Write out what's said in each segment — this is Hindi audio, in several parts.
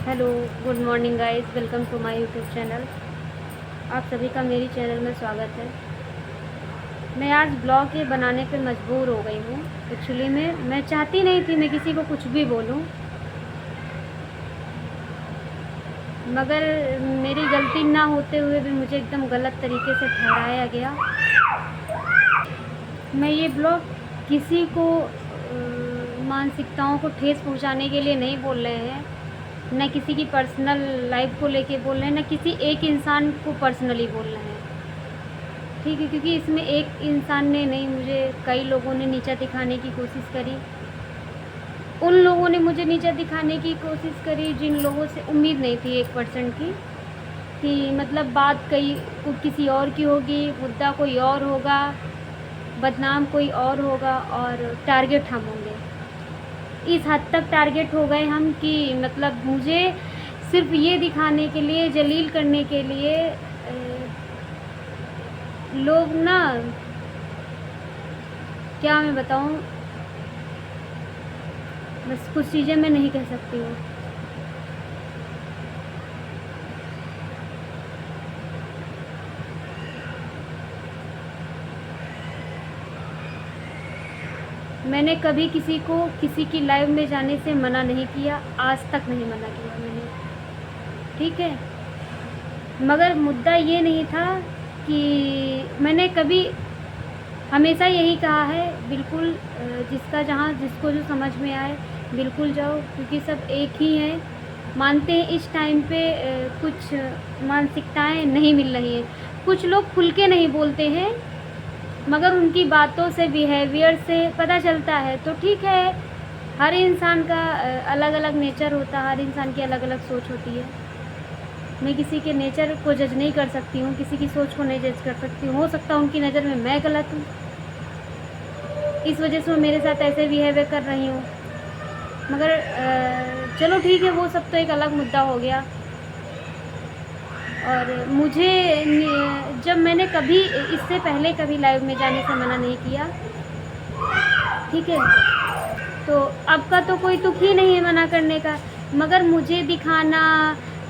Hello, good morning guys, welcome to my YouTube channel. आप सभी का मेरी चैनल में स्वागत है। मैं आज ब्लॉग ये बनाने पे मजबूर हो गई हूँ। एक्चुअली में मैं चाहती नहीं थी मैं किसी को कुछ भी बोलूँ, मगर मेरी गलती ना होते हुए भी मुझे एकदम गलत तरीके से ठहराया गया। मैं ये ब्लॉग किसी को मानसिकताओं को ठेस पहुँचाने के लिए नहीं बोल रहे हैं, न किसी की पर्सनल लाइफ को लेके बोल रहे हैं, न किसी एक इंसान को पर्सनली बोल रहे हैं। ठीक है, क्योंकि इसमें एक इंसान ने नहीं, मुझे कई लोगों ने नीचा दिखाने की कोशिश करी। उन लोगों ने मुझे नीचा दिखाने की कोशिश करी जिन लोगों से उम्मीद नहीं थी 1% की, कि मतलब बात कई किसी और की होगी, मुद्दा कोई और होगा, बदनाम कोई और होगा और टारगेट हम होंगे। इस हद तक टारगेट हो गए हम कि मतलब मुझे सिर्फ ये दिखाने के लिए, जलील करने के लिए लोग ना, क्या मैं बताऊं, बस कुछ चीज़ें मैं नहीं कह सकती हूँ। मैंने कभी किसी को किसी की लाइव में जाने से मना नहीं किया, आज तक नहीं मना किया मैंने। ठीक है, मगर मुद्दा ये नहीं था कि मैंने कभी, हमेशा यही कहा है, बिल्कुल जिसका जहाँ जिसको जो समझ में आए बिल्कुल जाओ, क्योंकि सब एक ही हैं। मानते हैं इस टाइम पे कुछ मानसिकताएं नहीं मिल रही हैं। कुछ लोग खुल के नहीं बोलते हैं, मगर उनकी बातों से, बिहेवियर से पता चलता है। तो ठीक है, हर इंसान का अलग अलग नेचर होता है, हर इंसान की अलग अलग सोच होती है। मैं किसी के नेचर को जज नहीं कर सकती हूँ, किसी की सोच को नहीं जज कर सकती हूँ। हो सकता है उनकी नज़र में मैं गलत हूँ, इस वजह से वो मेरे साथ ऐसे बिहेवियर कर रही हूँ। मगर चलो ठीक है, वो सब तो एक अलग मुद्दा हो गया। और मुझे जब मैंने कभी इससे पहले कभी लाइव में जाने से मना नहीं किया, ठीक है, तो अब का तो कोई तुक ही नहीं है मना करने का। मगर मुझे दिखाना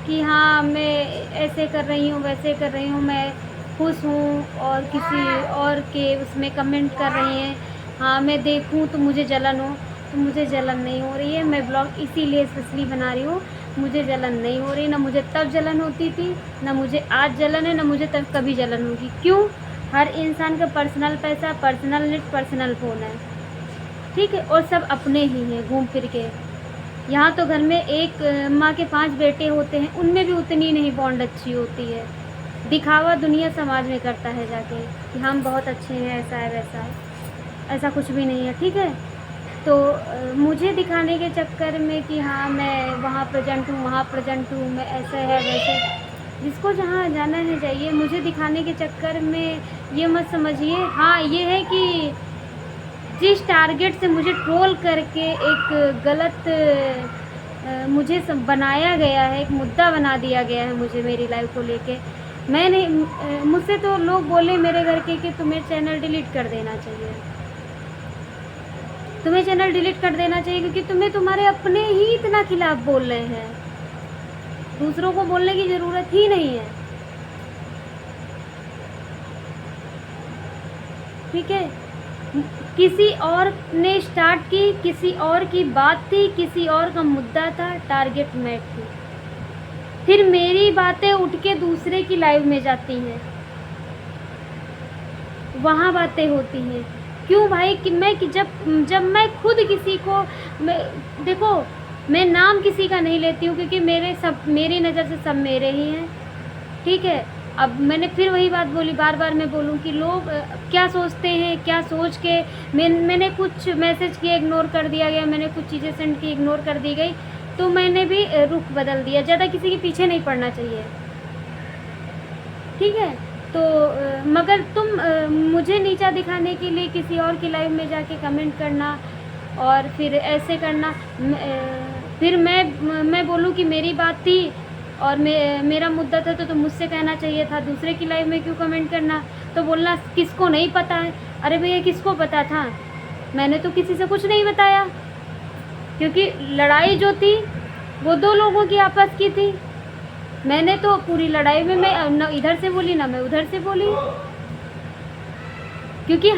कि हाँ मैं ऐसे कर रही हूँ, वैसे कर रही हूँ, मैं खुश हूँ, और किसी और के उसमें कमेंट कर रही हैं, हाँ मैं देखूँ तो मुझे जलन हो, तो मुझे जलन नहीं हो रही है। मैं ब्लॉग इसीलिए स्पेशली बना रही हूँ, मुझे जलन नहीं हो रही। ना मुझे तब जलन होती थी, ना मुझे आज जलन है, ना मुझे तब कभी जलन होगी। क्यों? हर इंसान का पर्सनल पैसा, पर्सनल नेट, पर्सनल फ़ोन है, ठीक है, और सब अपने ही हैं घूम फिर के। यहाँ तो घर में एक माँ के 5 बेटे होते हैं, उनमें भी उतनी नहीं बॉन्ड अच्छी होती है। दिखावा दुनिया समाज में करता है जाके कि हम बहुत अच्छे हैं, ऐसा है वैसा है, ऐसा कुछ भी नहीं है। ठीक है, तो मुझे दिखाने के चक्कर में कि हाँ मैं वहाँ प्रेजेंट हूँ, वहाँ प्रेजेंट हूँ, मैं ऐसे है वैसे, जिसको जहाँ जाना है जाइए। मुझे दिखाने के चक्कर में ये मत समझिए। हाँ ये है कि जिस टारगेट से मुझे ट्रोल करके एक गलत मुझे बनाया गया है, एक मुद्दा बना दिया गया है मुझे मेरी लाइफ को लेके। मैंने मुझसे तो लोग बोले मेरे घर के कि तुम्हें चैनल डिलीट कर देना चाहिए, तुम्हें चैनल डिलीट कर देना चाहिए, क्योंकि तुम्हें तुम्हारे अपने ही इतना खिलाफ बोल रहे हैं, दूसरों को बोलने की ज़रूरत ही नहीं है। ठीक है, किसी और ने स्टार्ट की, किसी और की बात थी, किसी और का मुद्दा था, टारगेट मैं थी। फिर मेरी बातें उठ के दूसरे की लाइव में जाती हैं, वहाँ बातें होती हैं। क्यों भाई? कि मैं कि जब मैं खुद किसी को, देखो मैं नाम किसी का नहीं लेती हूँ, क्योंकि मेरी नज़र से सब मेरे ही हैं। ठीक है, अब मैंने फिर वही बात बोली, बार बार मैं बोलूँ कि लोग क्या सोचते हैं, क्या सोच के मैंने कुछ मैसेज किए, इग्नोर कर दिया गया, मैंने कुछ चीज़ें सेंड की, इग्नोर कर दी गई, तो मैंने भी रुख बदल दिया। ज़्यादा किसी के पीछे नहीं पड़ना चाहिए, ठीक है। तो मगर तुम मुझे नीचा दिखाने के लिए किसी और की लाइव में जाके कमेंट करना और फिर ऐसे करना, फिर मैं बोलूँ कि मेरी बात थी और मेरा मुद्दा था, तो मुझसे कहना चाहिए था, दूसरे की लाइव में क्यों कमेंट करना? तो बोलना किसको नहीं पता है। अरे भैया किसको पता था? मैंने तो किसी से कुछ नहीं बताया, क्योंकि लड़ाई जो थी वो 2 लोगों की आपस की थी। मैंने तो पूरी लड़ाई में मैं न इधर से बोली ना मैं उधर से बोली, क्योंकि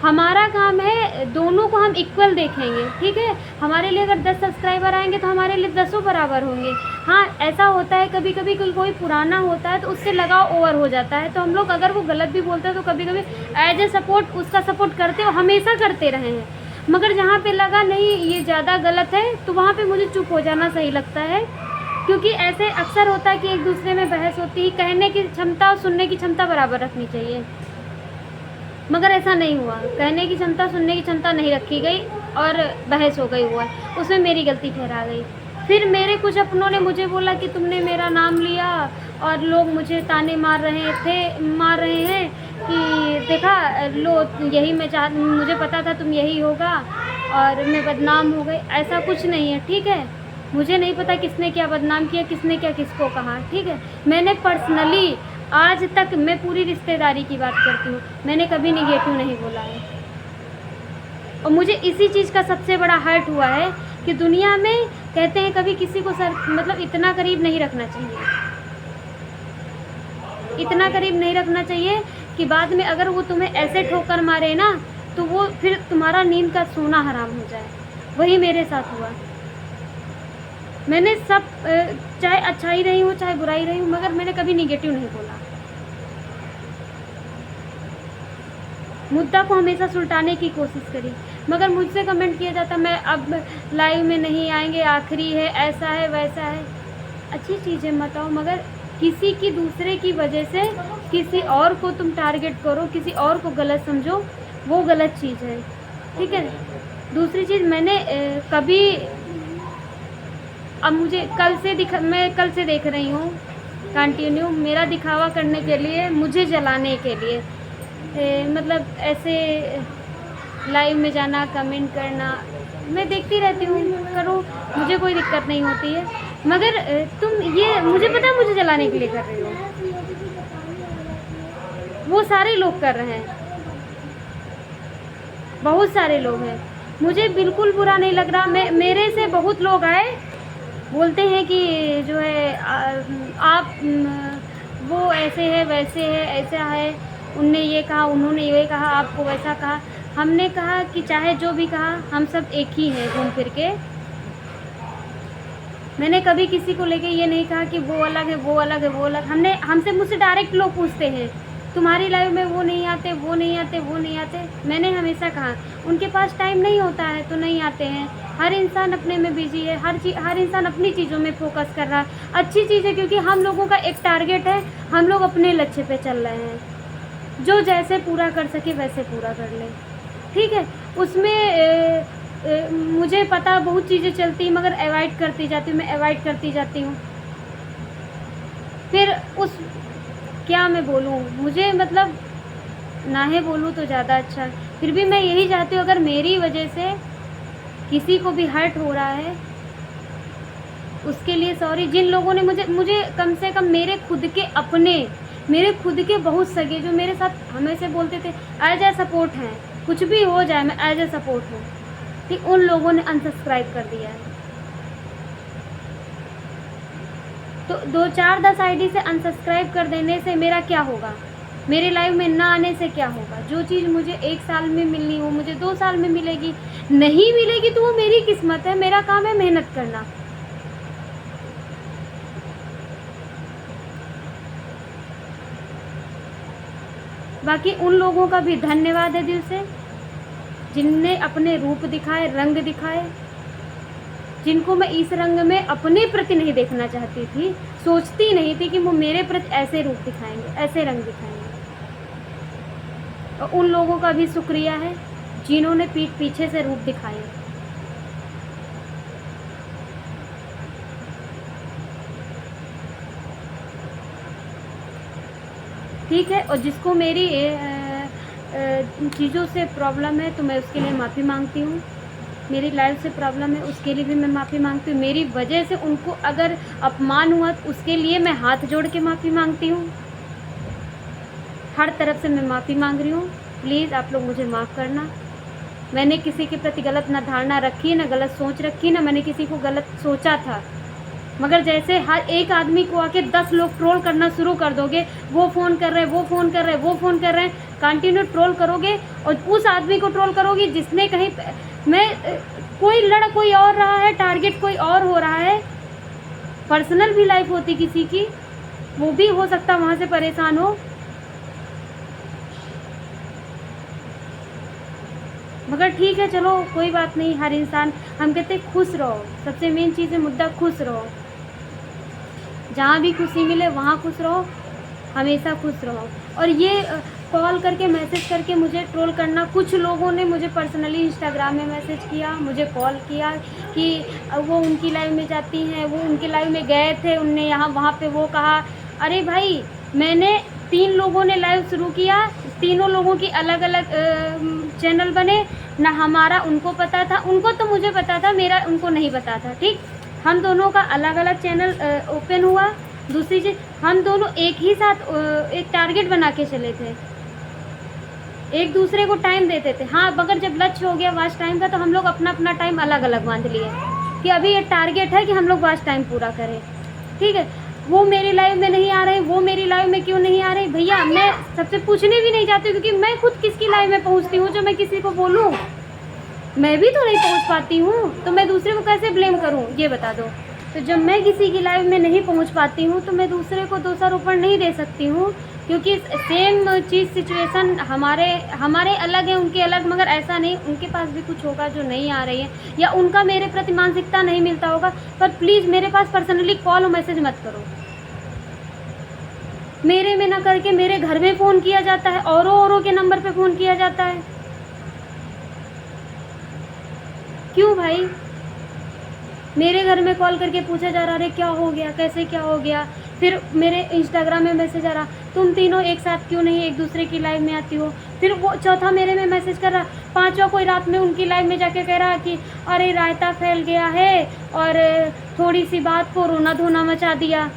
हमारा काम है दोनों को हम इक्वल देखेंगे, ठीक है। हमारे लिए अगर 10 सब्सक्राइबर आएंगे तो हमारे लिए 10 बराबर होंगे। हाँ, ऐसा होता है कभी कभी कोई पुराना होता है तो उससे लगाव ओवर हो जाता है, तो हम लोग अगर वो गलत भी बोलते हैं तो कभी कभी एज ए सपोर्ट उसका सपोर्ट करते हो, हमेशा करते रहे हैं। मगर जहाँ पे लगा नहीं ये ज़्यादा गलत है तो वहाँ पे मुझे चुप हो जाना सही लगता है, क्योंकि ऐसे अक्सर होता है कि एक दूसरे में बहस होती है। कहने की क्षमता और सुनने की क्षमता बराबर रखनी चाहिए, मगर ऐसा नहीं हुआ। कहने की क्षमता सुनने की क्षमता नहीं रखी गई और बहस हो गई हुआ, उसमें मेरी गलती ठहरा गई। फिर मेरे कुछ अपनों ने मुझे बोला कि तुमने मेरा नाम लिया और लोग मुझे ताने मार रहे हैं कि देखा लो यही मुझे पता था तुम यही होगा और मैं बदनाम हो गई। ऐसा कुछ नहीं है, ठीक है। मुझे नहीं पता किसने क्या बदनाम किया, किसने क्या किसको कहा, ठीक है। मैंने पर्सनली आज तक मैं पूरी रिश्तेदारी की बात करती हूँ, मैंने कभी निगेटिव नहीं बोला है। और मुझे इसी चीज़ का सबसे बड़ा हर्ट हुआ है कि दुनिया में कहते हैं कभी किसी को मतलब इतना करीब नहीं रखना चाहिए, इतना करीब नहीं रखना चाहिए कि बाद में अगर वो तुम्हें ऐसे ठोकर मारे ना तो वो फिर तुम्हारा नींद का सोना हराम हो जाए। वही मेरे साथ हुआ। मैंने सब चाहे अच्छाई रही हूँ चाहे बुराई रही हूँ, मगर मैंने कभी निगेटिव नहीं बोला। मुद्दा को हमेशा सुलटाने की कोशिश करी, मगर मुझसे कमेंट किया जाता मैं अब लाइव में नहीं आएंगे, आखिरी है, ऐसा है वैसा है। अच्छी चीज़ें मत आओ, मगर किसी की दूसरे की वजह से किसी और को तुम टारगेट करो, किसी और को गलत समझो, वो गलत चीज़ है, ठीक है। दूसरी चीज़ मैंने कभी अब मुझे मैं कल से देख रही हूँ कंटिन्यू मेरा दिखावा करने के लिए, मुझे जलाने के लिए मतलब ऐसे लाइव में जाना, कमेंट करना मैं देखती रहती हूँ, करो, मुझे कोई दिक्कत नहीं होती है। मगर तुम ये मुझे पता है मुझे जलाने के लिए कर रही हो, वो सारे लोग कर रहे हैं, बहुत सारे लोग हैं। मुझे बिल्कुल बुरा नहीं लग रहा। मेरे से बहुत लोग आए बोलते हैं कि जो है आप वो ऐसे है वैसे है ऐसा है, उनने ये कहा उन्होंने ये कहा, आपको वैसा कहा। हमने कहा कि चाहे जो भी कहा हम सब एक ही हैं घूम फिर के। मैंने कभी किसी को लेके ये नहीं कहा कि वो अलग है वो अलग है वो अलग। मुझसे डायरेक्ट लोग पूछते हैं तुम्हारी लाइफ में वो नहीं आते वो नहीं आते वो नहीं आते। मैंने हमेशा कहा उनके पास टाइम नहीं होता है तो नहीं आते हैं। हर इंसान अपने में बिजी है, हर इंसान अपनी चीज़ों में फोकस कर रहा है। अच्छी चीज़ है, क्योंकि हम लोगों का एक टारगेट है, हम लोग अपने लक्ष्य पे चल रहे हैं। जो जैसे पूरा कर सके वैसे पूरा कर ले, ठीक है। उसमें मुझे पता बहुत चीज़ें चलती मगर अवॉइड करती जाती हूँ, मैं अवॉइड करती जाती हूँ। फिर क्या मैं बोलूँ, मुझे मतलब ना ही बोलूँ तो ज़्यादा अच्छा। फिर भी मैं यही चाहती हूँ अगर मेरी वजह से किसी को भी हर्ट हो रहा है उसके लिए सॉरी। जिन लोगों ने मुझे कम से कम मेरे खुद के बहुत सगे जो मेरे साथ हमेशा बोलते थे एज ए सपोर्ट हैं, कुछ भी हो जाए मैं एज ए सपोर्ट हूँ, ठीक, उन लोगों ने अनसब्सक्राइब कर दिया है। तो 2-4-10 आईडी से अनसब्सक्राइब कर देने से मेरा क्या होगा, मेरे लाइव में ना आने से क्या होगा। जो चीज़ मुझे 1 साल में मिलनी हो मुझे 2 साल में मिलेगी, नहीं मिलेगी तो वो मेरी किस्मत है। मेरा काम है मेहनत करना। बाकी उन लोगों का भी धन्यवाद है दिल से जिनने अपने रूप दिखाए, रंग दिखाए, जिनको मैं इस रंग में अपने प्रति नहीं देखना चाहती थी, सोचती नहीं थी कि वो मेरे प्रति ऐसे रूप दिखाएंगे, ऐसे रंग दिखाएंगे। और उन लोगों का भी शुक्रिया है जिन्होंने पीछे से रूप दिखाए। ठीक है। और जिसको मेरी चीज़ों से प्रॉब्लम है तो मैं उसके लिए माफ़ी मांगती हूँ। मेरी लाइफ से प्रॉब्लम है उसके लिए भी मैं माफ़ी मांगती हूँ। मेरी वजह से उनको अगर अपमान हुआ तो उसके लिए मैं हाथ जोड़ के माफ़ी मांगती हूँ। हर तरफ से मैं माफ़ी मांग रही हूँ। प्लीज़ आप लोग मुझे माफ़ करना। मैंने किसी के प्रति गलत ना धारणा रखी, ना गलत सोच रखी, ना मैंने किसी को गलत सोचा था। मगर जैसे हर एक आदमी को आके 10 लोग ट्रोल करना शुरू कर दोगे, वो फ़ोन कर रहे हैं, वो फ़ोन कर रहे हैं, वो फ़ोन कर रहे हैं, कंटिन्यू ट्रोल करोगे और उस आदमी को ट्रोल करोगे जिसने कहीं कोई और रहा है, टारगेट कोई और हो रहा है। पर्सनल भी लाइफ होती किसी की, वो भी हो सकता वहाँ से परेशान हो। मगर ठीक है, चलो कोई बात नहीं। हर इंसान, हम कहते हैं खुश रहो, सबसे मेन चीज़ है मुद्दा खुश रहो। जहाँ भी खुशी मिले वहाँ खुश रहो, हमेशा खुश रहो। और ये कॉल करके मैसेज करके मुझे ट्रोल करना, कुछ लोगों ने मुझे पर्सनली इंस्टाग्राम में मैसेज किया, मुझे कॉल किया कि वो उनकी लाइव में जाती हैं, वो उनकी लाइव में गए थे, उनने यहाँ वहाँ पे वो कहा। अरे भाई, मैंने 3 लोगों ने लाइव शुरू किया, तीनों लोगों की अलग अलग चैनल बने, ना हमारा उनको पता था, उनको तो मुझे पता था, मेरा उनको नहीं पता था। ठीक, हम दोनों का अलग अलग चैनल ओपन हुआ। दूसरी चीज़, हम दोनों एक ही साथ एक टारगेट बना के चले थे, एक दूसरे को टाइम देते थे। हाँ, मगर जब लक्ष्य हो गया वॉच टाइम का, तो हम लोग अपना अपना टाइम अलग अलग बांध लिए कि अभी ये टारगेट है कि हम लोग वॉच टाइम पूरा करें। ठीक है, वो मेरी लाइव में नहीं आ रहे, वो मेरी लाइव में क्यों नहीं आ रहे? भैया, मैं सबसे पूछने भी नहीं चाहती, क्योंकि मैं खुद किसकी लाइव में पहुंचती हूँ जो मैं किसी को बोलूँ? मैं भी तो नहीं पहुंच पाती हूँ, तो मैं दूसरे को कैसे ब्लेम करूँ, ये बता दो। तो जब मैं किसी की लाइव में नहीं पहुंच पाती हूँ, तो मैं दूसरे को दोषारोपण नहीं दे सकती हूँ, क्योंकि सेम चीज़ सिचुएशन हमारे अलग है, उनके अलग। मगर ऐसा नहीं, उनके पास भी कुछ होगा जो नहीं आ रही है, या उनका मेरे प्रति मानसिकता नहीं मिलता होगा। पर प्लीज़ मेरे पास पर्सनली कॉल और मैसेज मत करो। मेरे में ना करके मेरे घर में फ़ोन किया जाता है, औरों के नंबर पे फ़ोन किया जाता है। क्यों भाई? मेरे घर में कॉल करके पूछा जा रहा, अरे क्या हो गया, कैसे क्या हो गया? फिर मेरे इंस्टाग्राम में मैसेज आ रहा, तुम तीनों एक साथ क्यों नहीं एक दूसरे की लाइव में आती हो? फिर वो चौथा मेरे में मैसेज कर रहा, पांचवा कोई रात में उनकी लाइव में जाके कह रहा कि अरे रायता फैल गया है और थोड़ी सी बात को रोना धोना मचा दिया।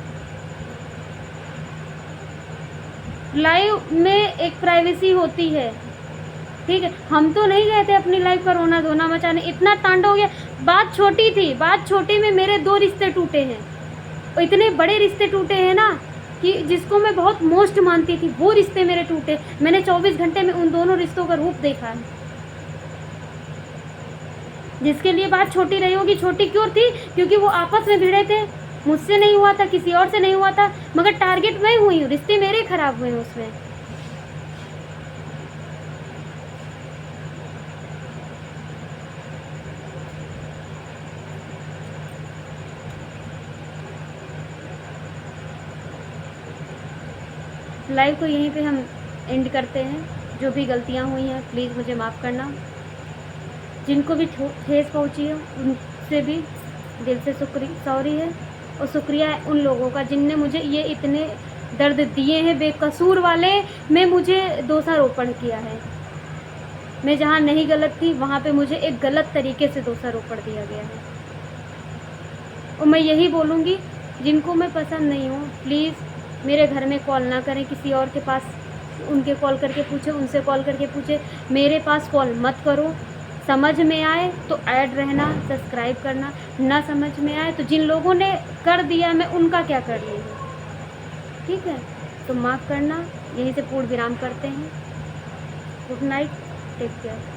लाइव में एक प्राइवेसी होती है, ठीक है। हम तो नहीं गए थे अपनी लाइफ का रोना धोना मचाने, इतना तांडव हो गया। बात छोटी थी, बात छोटी में मेरे 2 रिश्ते टूटे हैं, और इतने बड़े रिश्ते टूटे हैं ना कि जिसको मैं बहुत मोस्ट मानती थी, वो रिश्ते मेरे टूटे। मैंने 24 घंटे में उन दोनों रिश्तों का रूप देखा है। जिसके लिए बात छोटी रही होगी, छोटी क्यों थी? क्योंकि वो आपस में भिड़े थे, मुझसे नहीं हुआ था, किसी और से नहीं हुआ था, मगर टारगेट मैं हुई हूँ, रिश्ते मेरे खराब हुए हैं उसमें। लाइव को यहीं पे हम एंड करते हैं। जो भी गलतियाँ हुई हैं प्लीज़ मुझे माफ़ करना। जिनको भी ठेस पहुँची है उनसे भी दिल से सॉरी है, और शुक्रिया है उन लोगों का जिनने मुझे ये इतने दर्द दिए हैं। बेकसूर वाले में मुझे दोषारोपण किया है। मैं जहाँ नहीं गलत थी वहाँ पे मुझे एक गलत तरीके से दोषारोपण दिया गया है। और मैं यही बोलूँगी, जिनको मैं पसंद नहीं हूँ प्लीज़ मेरे घर में कॉल ना करें, किसी और के पास उनके कॉल करके पूछे, उनसे कॉल करके पूछे, मेरे पास कॉल मत करो। समझ में आए तो ऐड रहना, सब्सक्राइब करना, ना समझ में आए तो जिन लोगों ने कर दिया मैं उनका क्या कर रही हूँ, ठीक है। तो माफ़ करना, यहीं से पूर्ण विराम करते हैं। Good night, take care.